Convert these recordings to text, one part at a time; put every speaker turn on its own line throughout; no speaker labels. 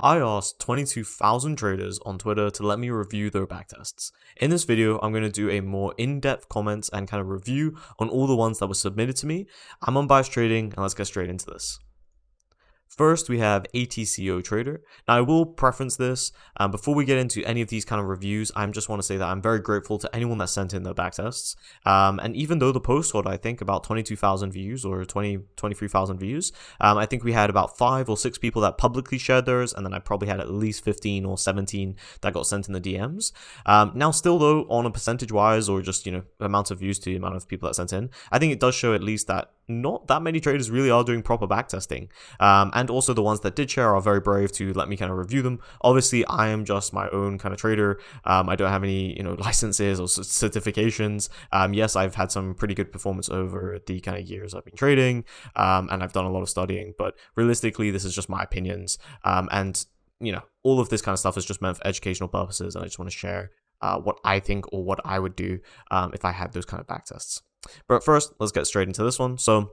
I asked 22,000 traders on Twitter to let me review their backtests. In this video, I'm going to do a more in-depth comments and kind of review on all the ones that were submitted to me. I'm Unbiased Trading, and let's get straight into this. First, we have Atco Trader. Now, I will preference this. Before we get into any of these kind of reviews, I just want to say that I'm very grateful to anyone that sent in their backtests. And even though the post got, I think, about 22,000 views or 23,000 views, I think we had about 5 or 6 people that publicly shared theirs, and then I probably had at least 15 or 17 that got sent in the DMs. Now, still though, on a percentage-wise or just, amount of views to the amount of people that sent in, I think it does show at least that not that many traders really are doing proper backtesting. And also the ones that did share are very brave to let me kind of review them. Obviously, I am just my own kind of trader. I don't have any, licenses or certifications. Yes, I've had some pretty good performance over the kind of years I've been trading, and I've done a lot of studying, but realistically, this is just my opinions. And all of this kind of stuff is just meant for educational purposes, and I just want to share what I think or what I would do if I had those kind of backtests. But first, let's get straight into this one. So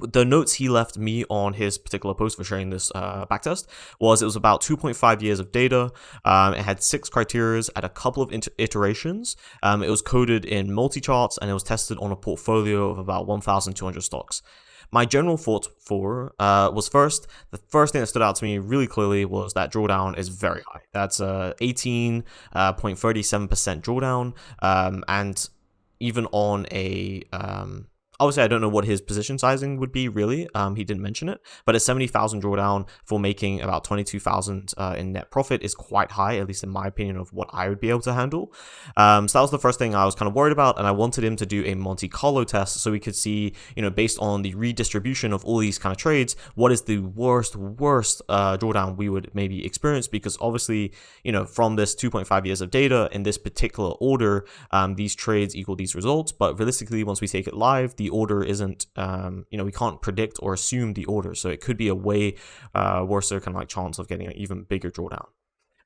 the notes he left me on his particular post for sharing this backtest was it was about 2.5 years of data. It had 6 criteria at a couple of iterations. It was coded in multi-charts, and it was tested on a portfolio of about 1,200 stocks. My general thought for was the first thing that stood out to me really clearly was that drawdown is very high. That's 18.37% drawdown, and even on a obviously, I don't know what his position sizing would be, really. He didn't mention it, but a 70,000 drawdown for making about 22,000 in net profit is quite high, at least in my opinion, of what I would be able to handle. So that was the first thing I was kind of worried about, and I wanted him to do a Monte Carlo test so we could see, based on the redistribution of all these kind of trades, what is the worst drawdown we would maybe experience, because obviously, from this 2.5 years of data in this particular order, these trades equal these results, but realistically, once we take it live, the order isn't, we can't predict or assume the order, so it could be a way worse kind of like chance of getting an even bigger drawdown.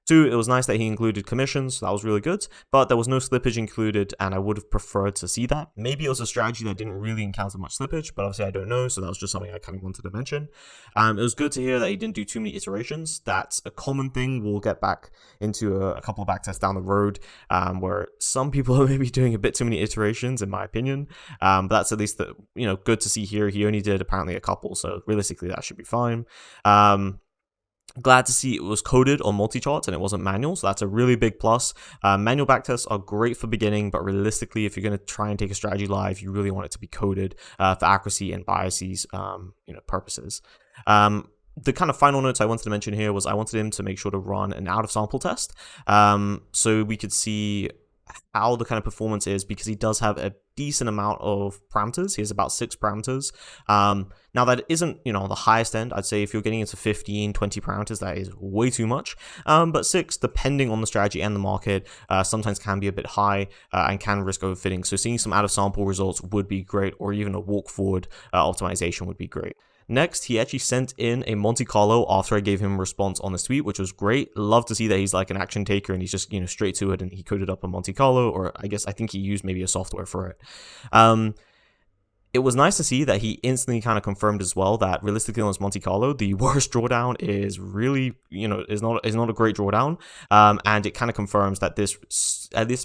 2, it was nice that he included commissions. That was really good, but there was no slippage included, and I would have preferred to see that. Maybe it was a strategy that didn't really encounter much slippage, but obviously I don't know, so that was just something I kind of wanted to mention. It was good to hear that he didn't do too many iterations. That's a common thing. We'll get back into a couple of backtests down the road, where some people are maybe doing a bit too many iterations, in my opinion. But that's at least good to see here. He only did apparently a couple, so realistically that should be fine. Glad to see it was coded on multi-charts and it wasn't manual, so that's a really big plus. Manual backtests are great for beginning, but realistically, if you're going to try and take a strategy live, you really want it to be coded for accuracy and biases purposes. The kind of final notes I wanted to mention here was I wanted him to make sure to run an out-of-sample test, so we could see how the kind of performance is, because he does have a decent amount of parameters. He has about 6 parameters. Now that isn't, on the highest end. I'd say if you're getting into 15, 20 parameters, that is way too much. But 6, depending on the strategy and the market, sometimes can be a bit high and can risk overfitting. So seeing some out of sample results would be great, or even a walk forward optimization would be great. Next, he actually sent in a Monte Carlo after I gave him a response on this tweet, which was great. Love to see that he's like an action taker and he's just, straight to it, and he coded up a Monte Carlo, or I think he used maybe a software for it. It was nice to see that he instantly kind of confirmed as well that realistically on this Monte Carlo, the worst drawdown is really, is not a great drawdown. And it kind of confirms that this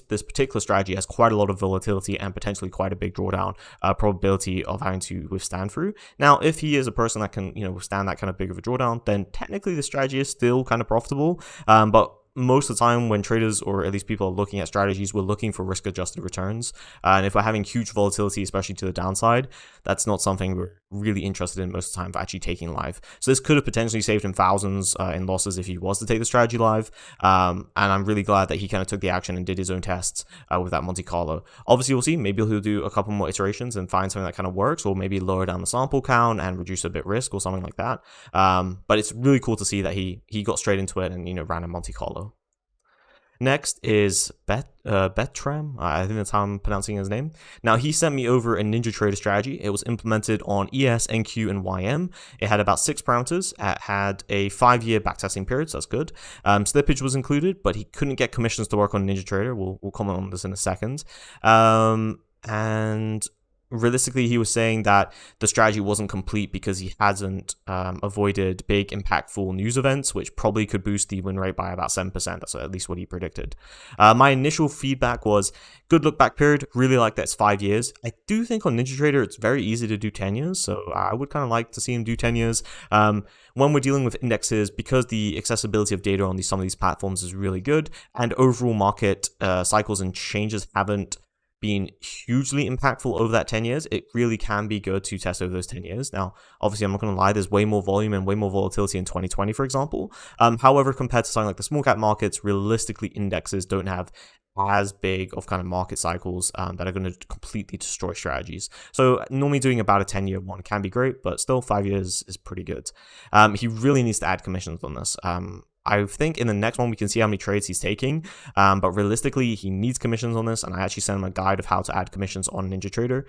particular strategy has quite a lot of volatility and potentially quite a big drawdown probability of having to withstand through. Now, if he is a person that can, withstand that kind of big of a drawdown, then technically the strategy is still kind of profitable. But most of the time when traders, or at least people, are looking at strategies, we're looking for risk-adjusted returns. And if we're having huge volatility, especially to the downside, that's not something we're really interested in most of the time for actually taking live. So this could have potentially saved him thousands in losses if he was to take the strategy live. And I'm really glad that he kind of took the action and did his own tests with that Monte Carlo. Obviously, we'll see. Maybe he'll do a couple more iterations and find something that kind of works, or maybe lower down the sample count and reduce a bit risk or something like that. But it's really cool to see that he got straight into it and ran a Monte Carlo. Next is Betrem. I think that's how I'm pronouncing his name. Now, he sent me over a NinjaTrader strategy. It was implemented on ES, NQ, and YM. It had about 6 parameters. It had a 5-year backtesting period, so that's good. Slippage was included, but he couldn't get commissions to work on NinjaTrader. We'll comment on this in a second. And realistically, he was saying that the strategy wasn't complete because he hasn't avoided big, impactful news events, which probably could boost the win rate by about 7%. That's at least what he predicted. My initial feedback was good look back period. Really like that it's 5 years. I do think on NinjaTrader it's very easy to do 10 years, so I would kind of like to see him do 10 years. When we're dealing with indexes, because the accessibility of data on some of these platforms is really good, and overall market cycles and changes haven't been hugely impactful over that 10 years, it really can be good to test over those 10 years. Now, obviously, I'm not going to lie, there's way more volume and way more volatility in 2020, for example. However, compared to something like the small cap markets, realistically, indexes don't have as big of kind of market cycles that are going to completely destroy strategies. So normally doing about a 10-year one can be great, but still 5 years is pretty good. He really needs to add commissions on this. I think in the next one we can see how many trades he's taking, but realistically he needs commissions on this, and I actually sent him a guide of how to add commissions on NinjaTrader.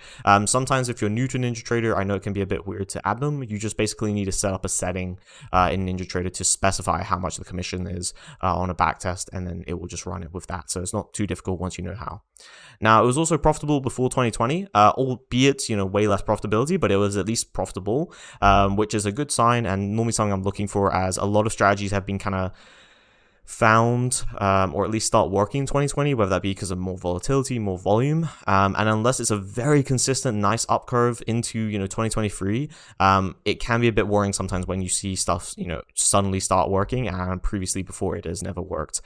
Sometimes if you're new to NinjaTrader, I know it can be a bit weird to add them. You just basically need to set up a setting in NinjaTrader to specify how much the commission is on a backtest, and then it will just run it with that. So it's not too difficult once you know how. Now, it was also profitable before 2020, albeit, way less profitability, but it was at least profitable, which is a good sign, and normally something I'm looking for, as a lot of strategies have been kind of found or at least start working in 2020, whether that be because of more volatility, more volume, and unless it's a very consistent nice up curve into 2023, it can be a bit worrying sometimes when you see stuff suddenly start working and previously before it has never worked.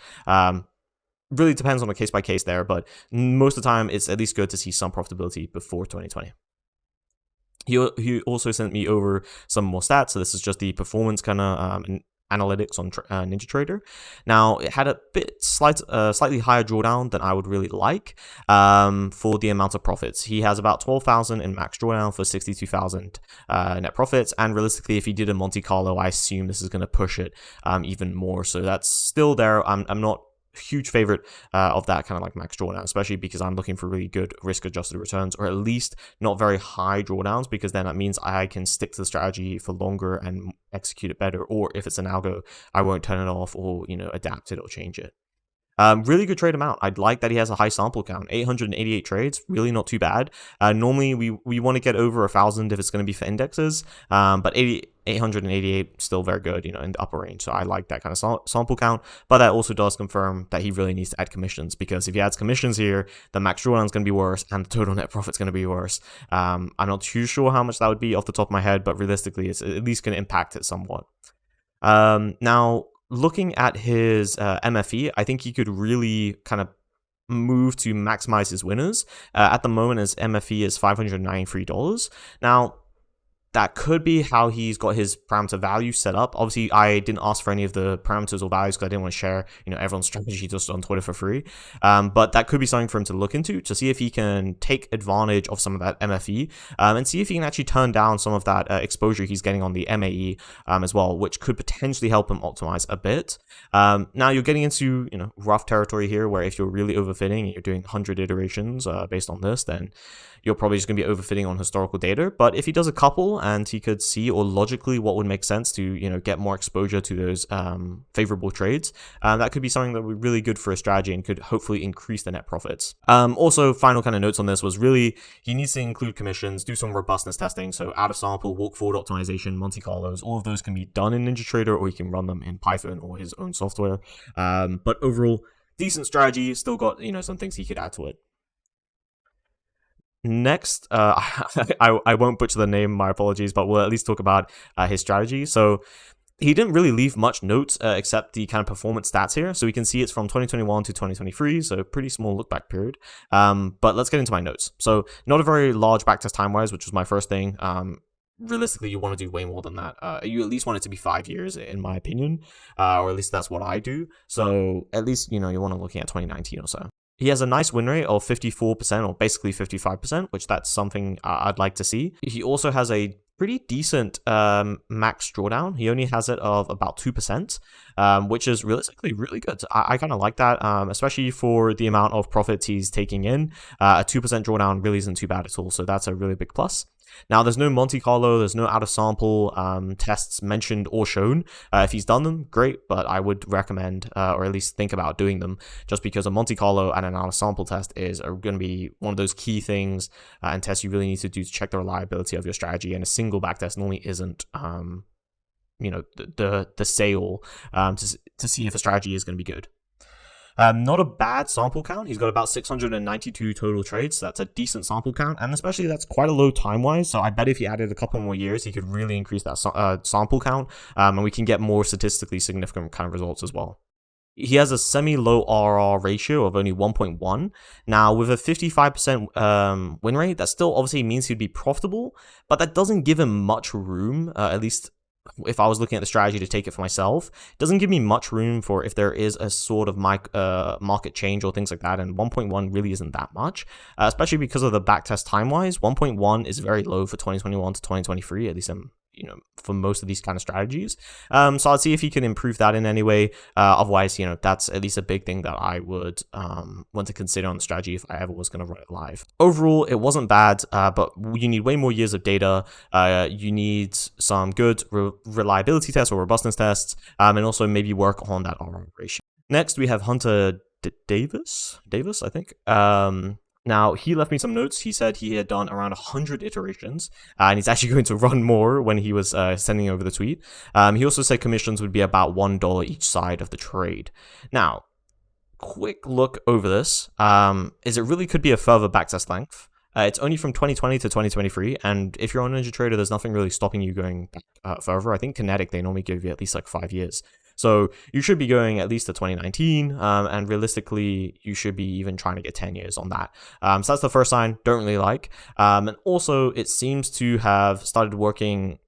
Really depends on a case by case there, but most of the time it's at least good to see some profitability before 2020. He also sent me over some more stats, so this is just the performance kind of analytics on NinjaTrader. Now, it had a slightly higher drawdown than I would really like for the amount of profits. He has about 12,000 in max drawdown for 62,000 net profits, and realistically, if he did a Monte Carlo, I assume this is going to push it even more. So that's still there. I'm not huge favorite of that kind of like max drawdown, especially because I'm looking for really good risk adjusted returns, or at least not very high drawdowns, because then that means I can stick to the strategy for longer and execute it better. Or if it's an algo, I won't turn it off or adapt it or change it. Really good trade amount. I'd like that he has a high sample count. 888 trades, really not too bad. Normally we want to get over 1,000 if it's going to be for indexes, but 888 still very good, in the upper range. So I like that kind of sample count, but that also does confirm that he really needs to add commissions, because if he adds commissions here, the max drawdown is going to be worse and the total net profit is going to be worse. I'm not too sure how much that would be off the top of my head, but realistically, it's at least going to impact it somewhat. Now, looking at his MFE, I think he could really kind of move to maximize his winners. At the moment, his MFE is $593. Now, that could be how he's got his parameter value set up. Obviously, I didn't ask for any of the parameters or values because I didn't want to share, everyone's strategy just on Twitter for free. But that could be something for him to look into, to see if he can take advantage of some of that MFE and see if he can actually turn down some of that exposure he's getting on the MAE as well, which could potentially help him optimize a bit. Now you're getting into, rough territory here, where if you're really overfitting and you're doing 100 iterations based on this, then you're probably just going to be overfitting on historical data. But if he does a couple and he could see, or logically what would make sense to, get more exposure to those favorable trades, that could be something that would be really good for a strategy and could hopefully increase the net profits. Also, final kind of notes on this was really, he needs to include commissions, do some robustness testing. So out of sample, walk forward optimization, Monte Carlos, all of those can be done in NinjaTrader, or he can run them in Python or his own software. But overall, decent strategy, still got, some things he could add to it. Next, I won't butcher the name, my apologies, but we'll at least talk about his strategy. So he didn't really leave much notes except the kind of performance stats here. So we can see it's from 2021 to 2023, so pretty small look back period. But let's get into my notes. So not a very large backtest time-wise, which was my first thing. Realistically, you want to do way more than that. You at least want it to be 5 years, in my opinion, or at least that's what I do. So at least, you want to look at 2019 or so. He has a nice win rate of 54%, or basically 55%, which that's something I'd like to see. He also has a pretty decent max drawdown. He only has it of about 2%, which is realistically really good. I kind of like that, especially for the amount of profits he's taking in. A 2% drawdown really isn't too bad at all, so that's a really big plus. Now, there's no Monte Carlo, there's no out of sample tests mentioned or shown. If he's done them, great, but I would recommend, or at least think about doing them, just because a Monte Carlo and an out of sample test are going to be one of those key things and tests you really need to do to check the reliability of your strategy. And a single backtest normally isn't, the sale to see if a strategy is going to be good. Not a bad sample count. He's got about 692 total trades. So that's a decent sample count, and especially that's quite a low time-wise. So I bet if he added a couple more years, he could really increase that sample count, and we can get more statistically significant kind of results as well. He has a semi-low RR ratio of only 1.1. Now, with a 55% win rate, that still obviously means he'd be profitable, but that doesn't give him much room, at least if I was looking at the strategy to take it for myself. It doesn't give me much room for if there is a sort of market change or things like that, and 1.1 really isn't that much, especially because of the backtest time-wise. 1.1 is very low for 2021 to 2023, at least for most of these kind of strategies. So I'd see if he can improve that in any way. Otherwise, that's at least a big thing that I would want to consider on the strategy if I ever was going to run it live. Overall, it wasn't bad, but you need way more years of data. You need some good reliability tests or robustness tests, and also maybe work on that RR ratio. Next, we have Hunter Davis, I think. Now, he left me some notes. He said he had done around 100 iterations, and he's actually going to run more when he was sending over the tweet. He also said commissions would be about $1 each side of the trade. Now, quick look over this is it really could be a further backtest length. It's only from 2020 to 2023, and if you're on Ninja Trader, there's nothing really stopping you going back further. I think Kinetic, they normally give you at least like 5 years. So you should be going at least to 2019, and realistically, you should be even trying to get 10 years on that. So that's the first sign, don't really like. And also, it seems to have started working,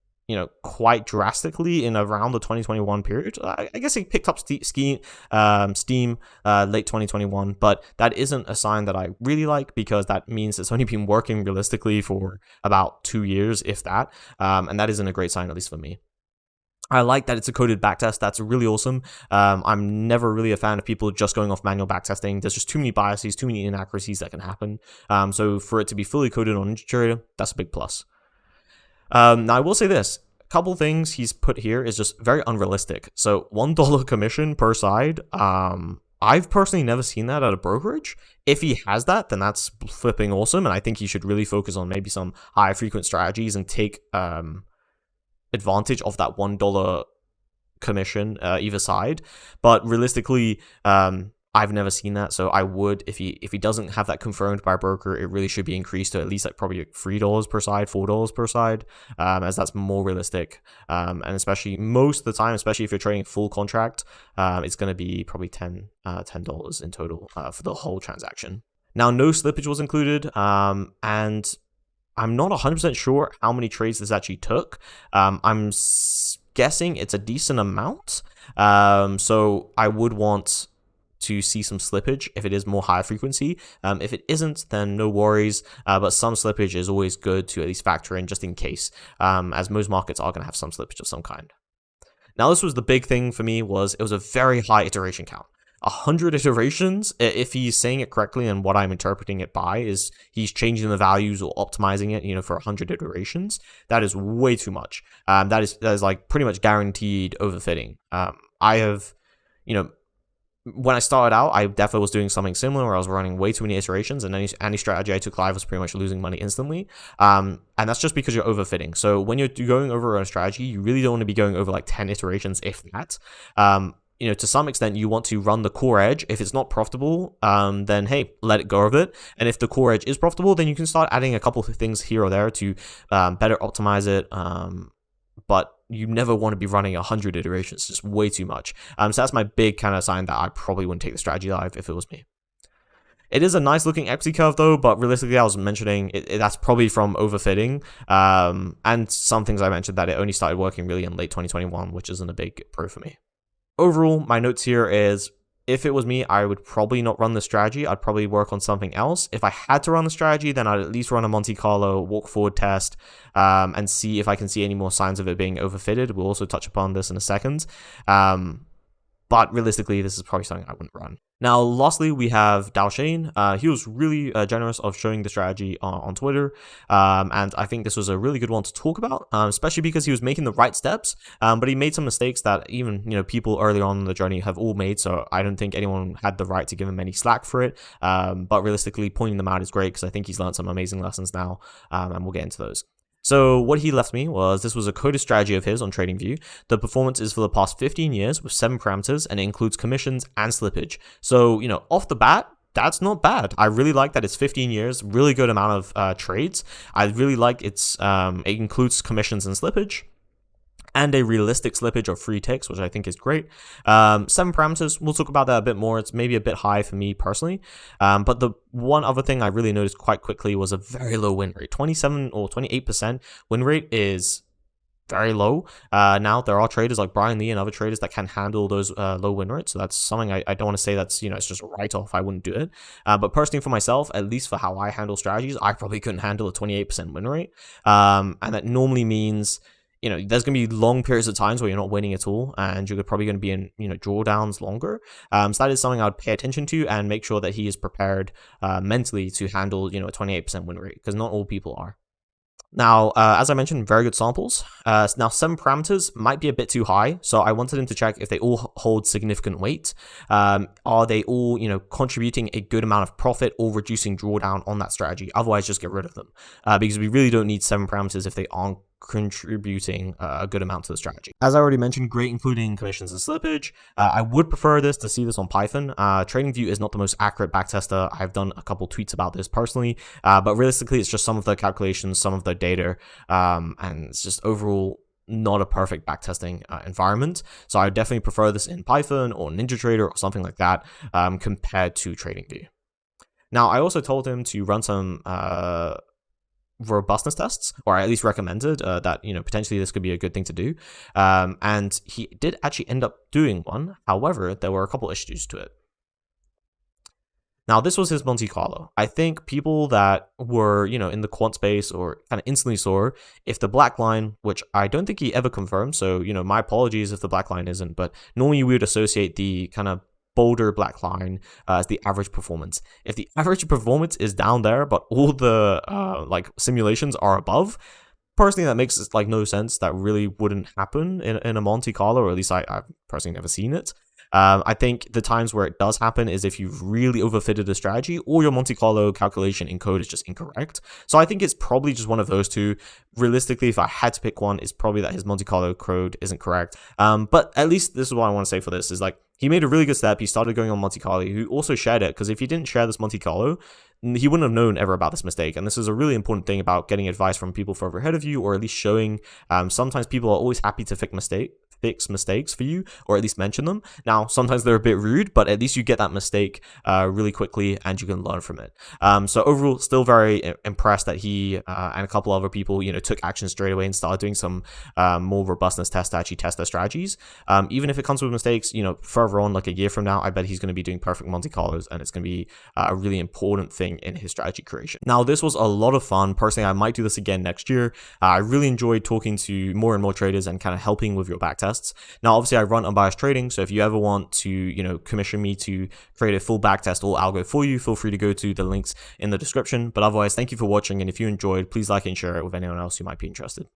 quite drastically in around the 2021 period. I guess it picked up Steam late 2021, but that isn't a sign that I really like, because that means it's only been working realistically for about 2 years, if that. And that isn't a great sign, at least for me. I like that it's a coded backtest. That's really awesome. I'm never really a fan of people just going off manual backtesting. There's just too many biases, too many inaccuracies that can happen. So for it to be fully coded on Ninja Trader, that's a big plus. Now, I will say this. A couple things he's put here is just very unrealistic. So $1 commission per side. I've personally never seen that at a brokerage. If he has that, then that's flipping awesome. And I think he should really focus on maybe some high frequent strategies and take advantage of that $1 commission either side. But realistically, I've never seen that, so I would, if he doesn't have that confirmed by a broker, it really should be increased to at least like probably $3 per side, $4 per side, as that's more realistic. And especially most of the time, especially if you're trading full contract, it's going to be probably $10 in total for the whole transaction. Now, no slippage was included, and I'm not 100% sure how many trades this actually took. I'm guessing it's a decent amount. So I would want to see some slippage if it is more high frequency. If it isn't, then no worries. But some slippage is always good to at least factor in just in case, as most markets are going to have some slippage of some kind. Now, this was the big thing for me, was it was a very high iteration count. 100 iterations, if he's saying it correctly, and what I'm interpreting it by is he's changing the values or optimizing it, for 100 iterations. That is way too much. That is like pretty much guaranteed overfitting. I have, when I started out, I definitely was doing something similar where I was running way too many iterations, and any strategy I took live was pretty much losing money instantly. And that's just because you're overfitting. So when you're going over a strategy, you really don't want to be going over like 10 iterations, if that. To some extent, you want to run the core edge. If it's not profitable, then hey, let it go of it. And if the core edge is profitable, then you can start adding a couple of things here or there to better optimize it. But you never want to be running 100 iterations, it's just way too much. So that's my big kind of sign that I probably wouldn't take the strategy live if it was me. It is a nice looking equity curve though, but realistically, I was mentioning that's probably from overfitting. And some things I mentioned that it only started working really in late 2021, which isn't a big pro for me. Overall, my notes here is, if it was me, I would probably not run the strategy. I'd probably work on something else. If I had to run the strategy, then I'd at least run a Monte Carlo walk forward test, and see if I can see any more signs of it being overfitted. We'll also touch upon this in a second. But but realistically, this is probably something I wouldn't run. Now, lastly, we have Shain. He was really generous of showing the strategy on Twitter, and I think this was a really good one to talk about, especially because he was making the right steps, but he made some mistakes that even people early on in the journey have all made, so I don't think anyone had the right to give him any slack for it, but realistically, pointing them out is great because I think he's learned some amazing lessons now, and we'll get into those. So what he left me was, this was a coded strategy of his on TradingView. The performance is for the past 15 years with 7 parameters, and it includes commissions and slippage. So, off the bat, that's not bad. I really like that it's 15 years, really good amount of trades. I really like it includes commissions and slippage, and a realistic slippage of free ticks, which I think is great. 7 parameters, we'll talk about that a bit more. It's maybe a bit high for me personally. But the one other thing I really noticed quite quickly was a very low win rate. 27 or 28% win rate is very low. Now, there are traders like Brian Lee and other traders that can handle those low win rates. So that's something I don't want to say that's, it's just a write-off. I wouldn't do it. But personally for myself, at least for how I handle strategies, I probably couldn't handle a 28% win rate. And that normally means there's going to be long periods of times where you're not winning at all, and you're probably going to be in, drawdowns longer. So that is something I would pay attention to and make sure that he is prepared mentally to handle, a 28% win rate, because not all people are. Now, as I mentioned, very good samples. Now, 7 parameters might be a bit too high, so I wanted him to check if they all hold significant weight. Are they all, contributing a good amount of profit or reducing drawdown on that strategy? Otherwise, just get rid of them, because we really don't need 7 parameters if they aren't contributing a good amount to the strategy. As I already mentioned, great including commissions and slippage. I would prefer to see this on Python. TradingView is not the most accurate backtester. I've done a couple tweets about this personally, but realistically, it's just some of the calculations, some of the data, and it's just overall not a perfect backtesting environment. So I would definitely prefer this in Python or NinjaTrader or something like that, compared to TradingView. Now, I also told him to run some robustness tests, or I at least recommended that potentially this could be a good thing to do, and he did actually end up doing one. However, there were a couple issues to it. Now, this was his Monte Carlo. I think people that were, in the quant space or kind of instantly saw if the black line, which I don't think he ever confirmed, so, my apologies if the black line isn't, but normally we would associate the kind of bolder black line as the average performance. If the average performance is down there, but all the simulations are above, personally that makes no sense. That really wouldn't happen in a Monte Carlo, or at least I've personally never seen it. I think the times where it does happen is if you've really overfitted a strategy or your Monte Carlo calculation in code is just incorrect. So I think it's probably just one of those two. Realistically, if I had to pick one, it's probably that his Monte Carlo code isn't correct. But at least this is what I want to say for this is he made a really good step. He started going on Monte Carlo. He also shared it, because if he didn't share this Monte Carlo, he wouldn't have known ever about this mistake. And this is a really important thing about getting advice from people further ahead of you, or at least showing. Sometimes people are always happy to fix mistakes for you, or at least mention them. Now, sometimes they're a bit rude, but at least you get that mistake really quickly and you can learn from it. So overall, still very impressed that he and a couple other people, took action straight away and started doing some more robustness tests to actually test their strategies. Even if it comes with mistakes, further on, a year from now, I bet he's going to be doing perfect Monte Carlos, and it's going to be a really important thing in his strategy creation. Now, this was a lot of fun. Personally, I might do this again next year. I really enjoyed talking to more and more traders and kind of helping with your backtests. Now, obviously, I run unbiased trading, so if you ever want to, commission me to create a full backtest or algo for you, feel free to go to the links in the description. But otherwise, thank you for watching, and if you enjoyed, please like and share it with anyone else who might be interested.